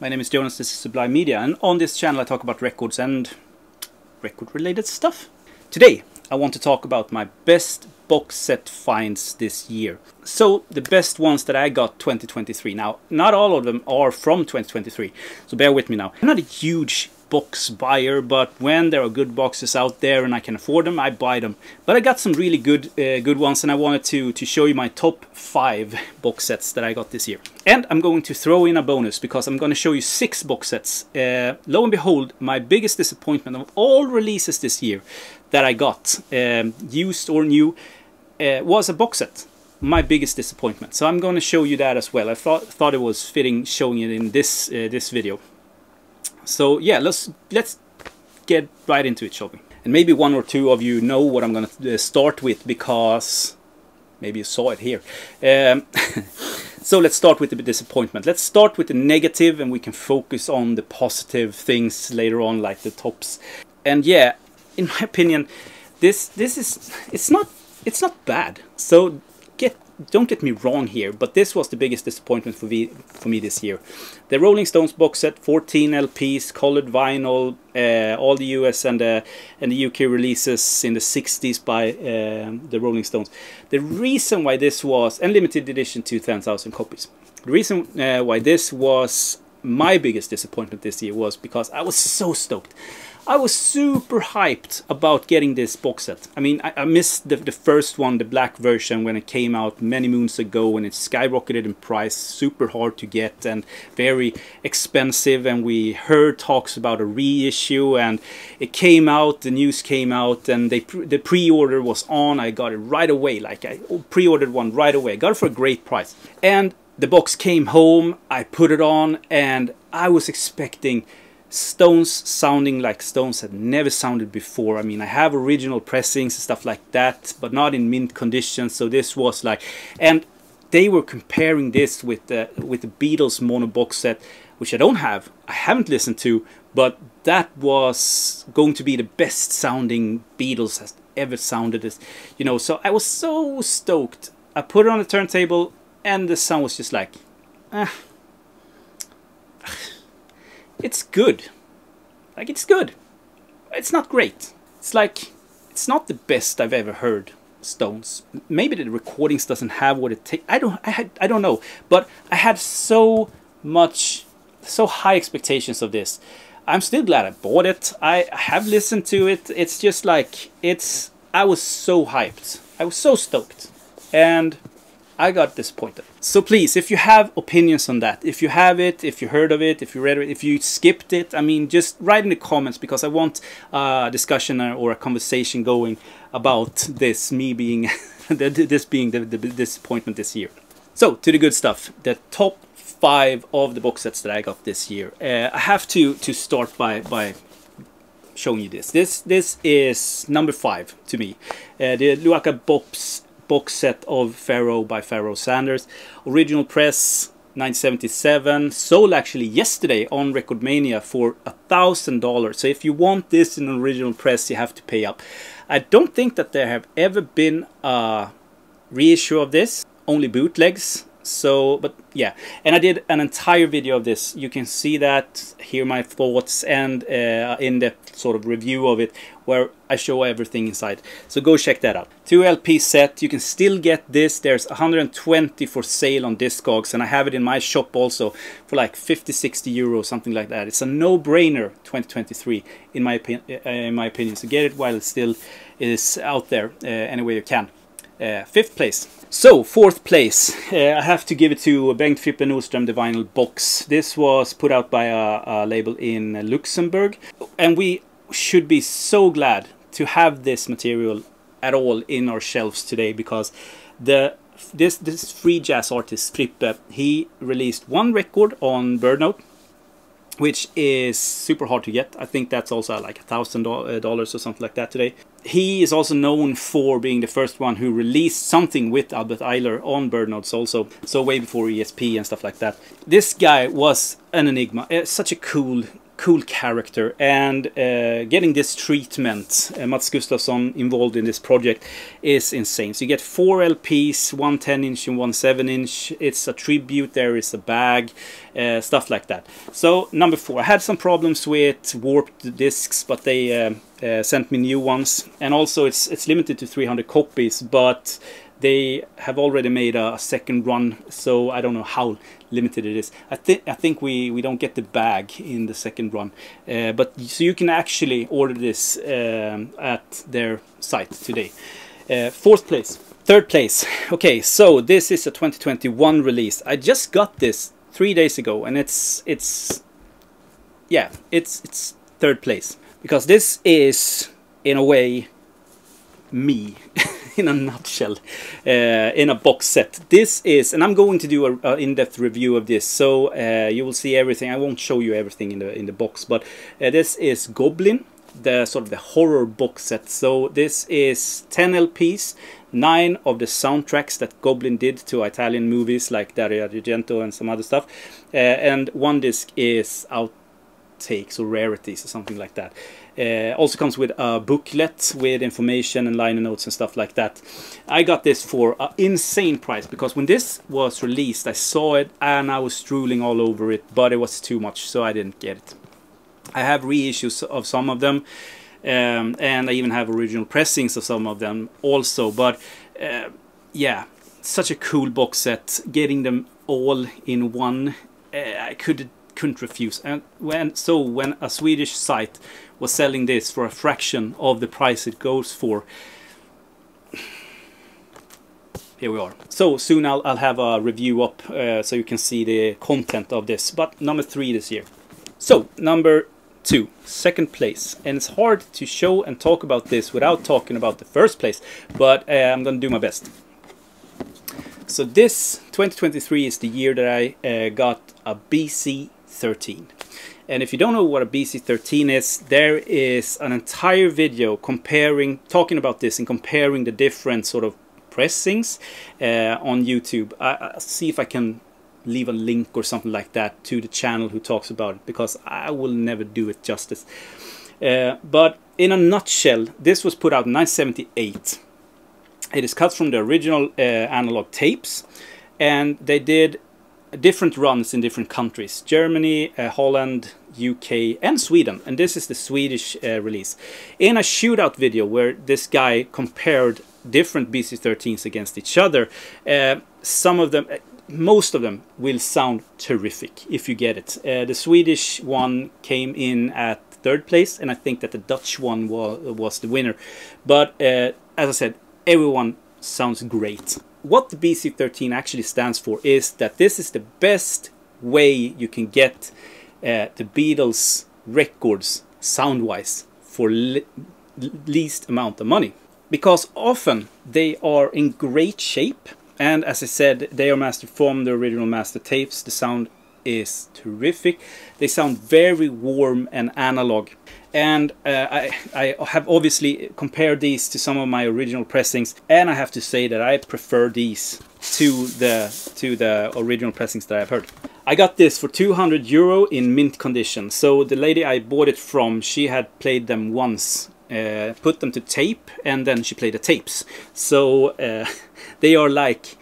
my name is Jonas, this is Sublime Media, and on this channel I talk about records and record-related stuff. Today I want to talk about my best box set finds this year. So, the best ones that I got 2023. Now, not all of them are from 2023, so bear with me now. I'm not a huge box buyer, but when there are good boxes out there and I can afford them, I buy them. But I got some really good ones, and I wanted to show you my top 5 box sets that I got this year. And I'm going to throw in a bonus because I'm going to show you 6 box sets. Lo and behold, my biggest disappointment of all releases this year that I got, used or new, was a box set. My biggest disappointment. So I'm going to show you that as well. I thought it was fitting showing it in this video. So yeah, let's get right into it, shall we? And maybe one or two of you know what I'm going to start with, because maybe you saw it here. So let's start with the disappointment. Let's start with the negative, and we can focus on the positive things later on, like the tops. And yeah, in my opinion, it's not bad. So don't get me wrong here, but this was the biggest disappointment for me this year. The Rolling Stones box set, 14 LPs, colored vinyl, all the US and the UK releases in the 60s by the Rolling Stones. The reason why this was, and limited edition to 10,000 copies. The reason why this was my biggest disappointment this year was because I was so stoked. I was super hyped about getting this box set. I mean, I missed the first one, the black version, when it came out many moons ago, and it skyrocketed in price, super hard to get and very expensive, and we heard talks about a reissue, and it came out, the news came out, and the pre-order was on. I got it right away, like I pre-ordered one right away. Got it for a great price. And the box came home, I put it on, and I was expecting Stones sounding like Stones had never sounded before. I mean, I have original pressings and stuff like that, but not in mint condition. So this was like, and they were comparing this with the Beatles mono box set, which I don't have. I haven't listened to, but that was going to be the best sounding Beatles has ever sounded. As you know, so I was so stoked. I put it on the turntable, and the sound was just like, it's good. Like, it's good. It's not great. It's like, it's not the best I've ever heard Stones. Maybe the recordings doesn't have what it takes. I don't know. But I had so high expectations of this. I'm still glad I bought it. I have listened to it. It's just like, I was so hyped. I was so stoked. And I got disappointed. So please, if you have opinions on that, if you have it, if you heard of it, if you read it, if you skipped it, I mean, just write in the comments, because I want a discussion or a conversation going about this, me being this being the disappointment this year. So to the good stuff, the top 5 of the box sets that I got this year. I have to start by showing you this. This is number 5 to me. The Luaka box set of Pharaoh by Pharoah Sanders. Original press, 1977. Sold actually yesterday on Record Mania for $1,000. So if you want this in an original press, you have to pay up. I don't think that there have ever been a reissue of this. Only bootlegs. So, but yeah, and I did an entire video of this. You can see that, hear my thoughts, and in the sort of review of it, where I show everything inside. So go check that out. 2 LP set. You can still get this. There's 120 for sale on Discogs, and I have it in my shop also for like 50-60 euros, something like that. It's a no-brainer 2023 in my opinion. So get it while it still is out there any way you can. 5th place. So, 4th place, I have to give it to Bengt Frippe Nordström, the vinyl box. This was put out by a label in Luxembourg, and we should be so glad to have this material at all in our shelves today, because this free jazz artist Frippe, he released 1 record on Bird Note, which is super hard to get. I think that's also like $1,000 or something like that today. He is also known for being the first one who released something with Albert Ayler on Bird Notes also, so way before ESP and stuff like that. This guy was an enigma. Such a cool cool character, and getting this treatment, Mats Gustafsson involved in this project, is insane. So you get 4 LPs, one 10-inch and one 7-inch. It's a tribute, there is a bag, stuff like that. So number 4, I had some problems with warped discs, but they sent me new ones, and also it's limited to 300 copies, but they have already made a second run, so I don't know how limited it is. I think we don't get the bag in the second run, but so you can actually order this at their site today. 4th place. 3rd place. Okay, so this is a 2021 release. I just got this 3 days ago, and it's 3rd place, because this is in a way me. In a nutshell, in a box set. This is, and I'm going to do a in-depth review of this, so you will see everything. I won't show you everything in the box, but this is Goblin, the sort of the horror box set. So this is 10 LPs, 9 of the soundtracks that Goblin did to Italian movies like Dario Argento and some other stuff, and 1 disc is outtakes or rarities or something like that. Also comes with a booklet with information and liner notes and stuff like that. I got this for an insane price, because when this was released I saw it and I was drooling all over it, but it was too much, so I didn't get it. I have reissues of some of them, and I even have original pressings of some of them also, but yeah, such a cool box set. Getting them all in one, I couldn't refuse. And when a Swedish site was selling this for a fraction of the price it goes for, here we are. So soon I'll have a review up, so you can see the content of this. But number 3 this year. So number 2, 2nd place, and it's hard to show and talk about this without talking about the 1st place, but I'm gonna do my best. So this 2023 is the year that I got a BC13. And if you don't know what a BC13 is, there is an entire video talking about this and comparing the different sort of pressings on YouTube. I'll see if I can leave a link or something like that to the channel who talks about it, because I will never do it justice. But in a nutshell, this was put out in 1978. It is cut from the original analog tapes, and they did different runs in different countries: Germany, Holland, UK and Sweden, and this is the Swedish release. In a shootout video where this guy compared different BC13s against each other, most of them will sound terrific if you get it. The Swedish one came in at 3rd place, and I think that the Dutch one was the winner. But as I said, everyone sounds great. What the BC13 actually stands for is that this is the best way you can get the Beatles records sound-wise for least amount of money. Because often they are in great shape, and as I said, they are mastered from the original master tapes. The sound is terrific. They sound very warm and analog. And I have obviously compared these to some of my original pressings, and I have to say that I prefer these to the original pressings that I've heard. I got this for €200 in mint condition. So the lady I bought it from, she had played them once, put them to tape, and then she played the tapes. So they are like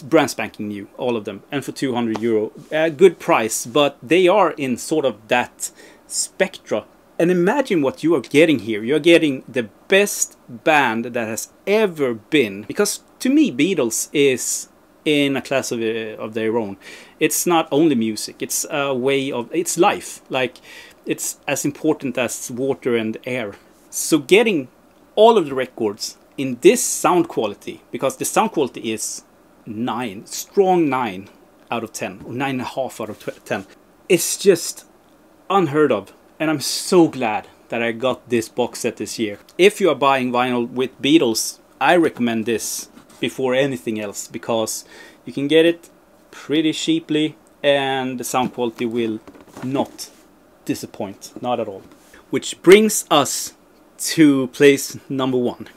brand spanking new, all of them, and for €200, a good price. But they are in sort of that spectra, and imagine what you are getting here. You're getting the best band that has ever been, because to me Beatles is in a class of their own. It's not only music, it's a way of, it's life. Like, it's as important as water and air. So getting all of the records in this sound quality, because the sound quality is 9, strong 9 out of 10, or 9.5 out of 10, it's just unheard of. And I'm so glad that I got this box set this year. If you are buying vinyl with Beatles, I recommend this before anything else, because you can get it pretty cheaply and the sound quality will not disappoint, not at all. Which brings us to place number 1.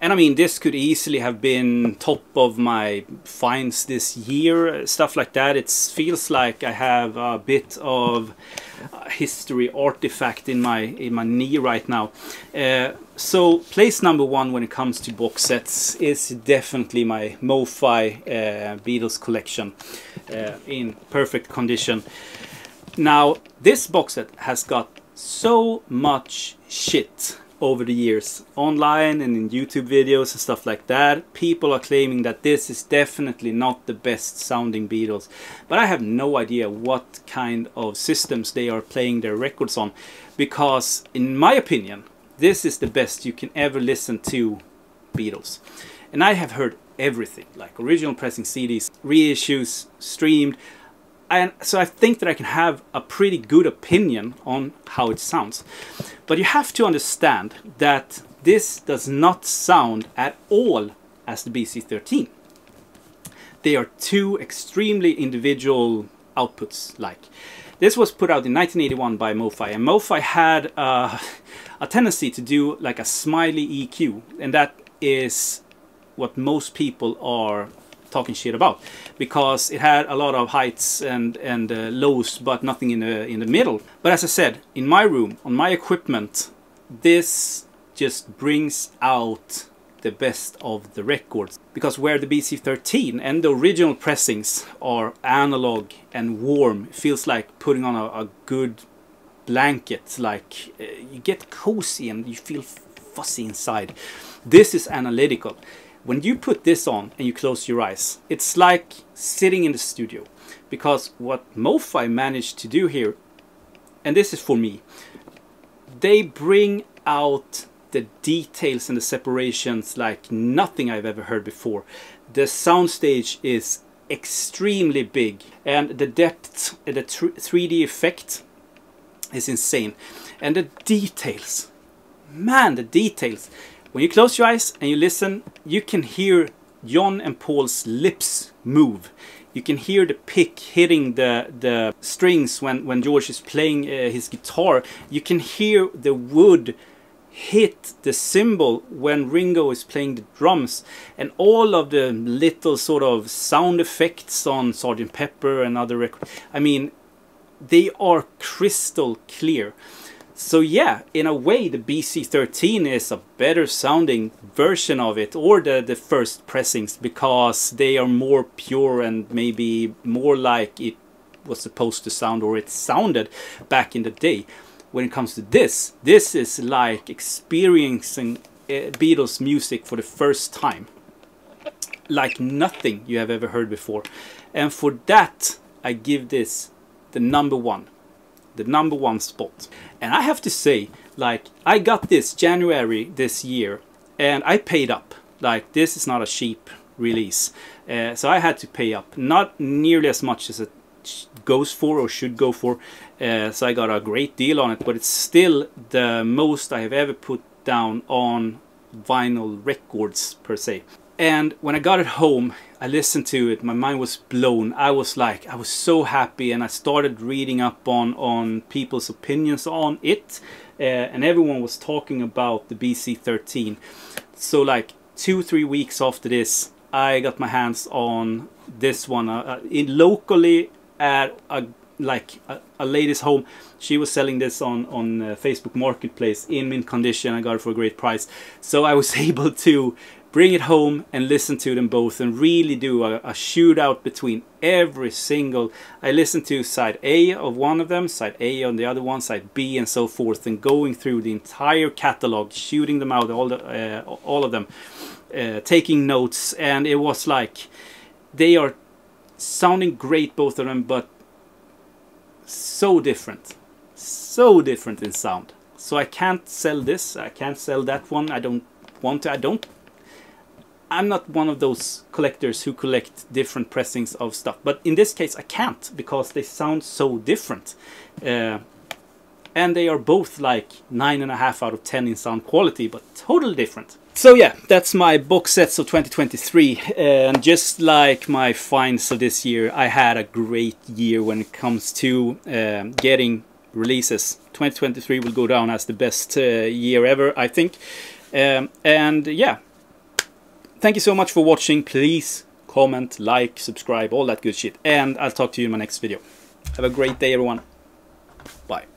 And I mean, this could easily have been top of my finds this year, stuff like that. It feels like I have a bit of history artifact in my knee right now. So place number one when it comes to box sets is definitely my MoFi Beatles collection, in perfect condition. Now this box set has got so much shit over the years, online and in YouTube videos and stuff like that. People are claiming that this is definitely not the best sounding Beatles, but I have no idea what kind of systems they are playing their records on, because in my opinion this is the best you can ever listen to Beatles. And I have heard everything, like original pressing CDs, reissues, streamed, and so I think that I can have a pretty good opinion on how it sounds. But you have to understand that this does not sound at all as the BC13. They are two extremely individual outputs. Like, this was put out in 1981 by MoFi, and MoFi had a tendency to do like a smiley EQ, and that is what most people are talking shit about, because it had a lot of heights and lows, but nothing in the middle. But as I said, in my room, on my equipment, this just brings out the best of the records. Because where the BC13 and the original pressings are analog and warm, it feels like putting on a good blanket, like you get cozy and you feel fuzzy inside. This is analytical. When you put this on and you close your eyes, it's like sitting in the studio. Because what MoFi managed to do here, and this is for me, they bring out the details and the separations like nothing I've ever heard before. The soundstage is extremely big, and the depth, the 3D effect is insane. And the details, man, the details. When you close your eyes and you listen, you can hear John and Paul's lips move. You can hear the pick hitting the strings when George is playing his guitar. You can hear the wood hit the cymbal when Ringo is playing the drums. And all of the little sort of sound effects on Sgt. Pepper and other records. I mean, they are crystal clear. So yeah, in a way the BC13 is a better sounding version of it, or the first pressings, because they are more pure and maybe more like it was supposed to sound, or it sounded back in the day. When it comes to this is like experiencing Beatles music for the first time. Like nothing you have ever heard before. And for that I give this the number one. The number one spot. And I have to say, like, I got this January this year and I paid up. Like, this is not a cheap release, so I had to pay up, not nearly as much as it goes for or should go for, so I got a great deal on it, but it's still the most I have ever put down on vinyl records per se. And when I got it home, I listened to it, my mind was blown. I was so happy, and I started reading up on people's opinions on it, and everyone was talking about the BC13. So like 2-3 weeks after this, I got my hands on this one locally at a lady's home. She was selling this on Facebook Marketplace in mint condition. I got it for a great price, so I was able to bring it home and listen to them both and really do a shootout between every single. I listened to side A of one of them, side A on the other one, side B, and so forth, and going through the entire catalog, shooting them out, all of them, taking notes. And it was like, they are sounding great, both of them, but so different in sound. So I can't sell this, I can't sell that one, I don't want to. I'm not one of those collectors who collect different pressings of stuff, but in this case I can't, because they sound so different, and they are both like 9.5 out of 10 in sound quality, but totally different. So yeah, that's my box sets of 2023, and just like my finds of this year, I had a great year when it comes to getting releases. 2023 will go down as the best year ever, I think, and yeah. thank you so much for watching. Please comment, like, subscribe, all that good shit. And I'll talk to you in my next video. Have a great day, everyone. Bye.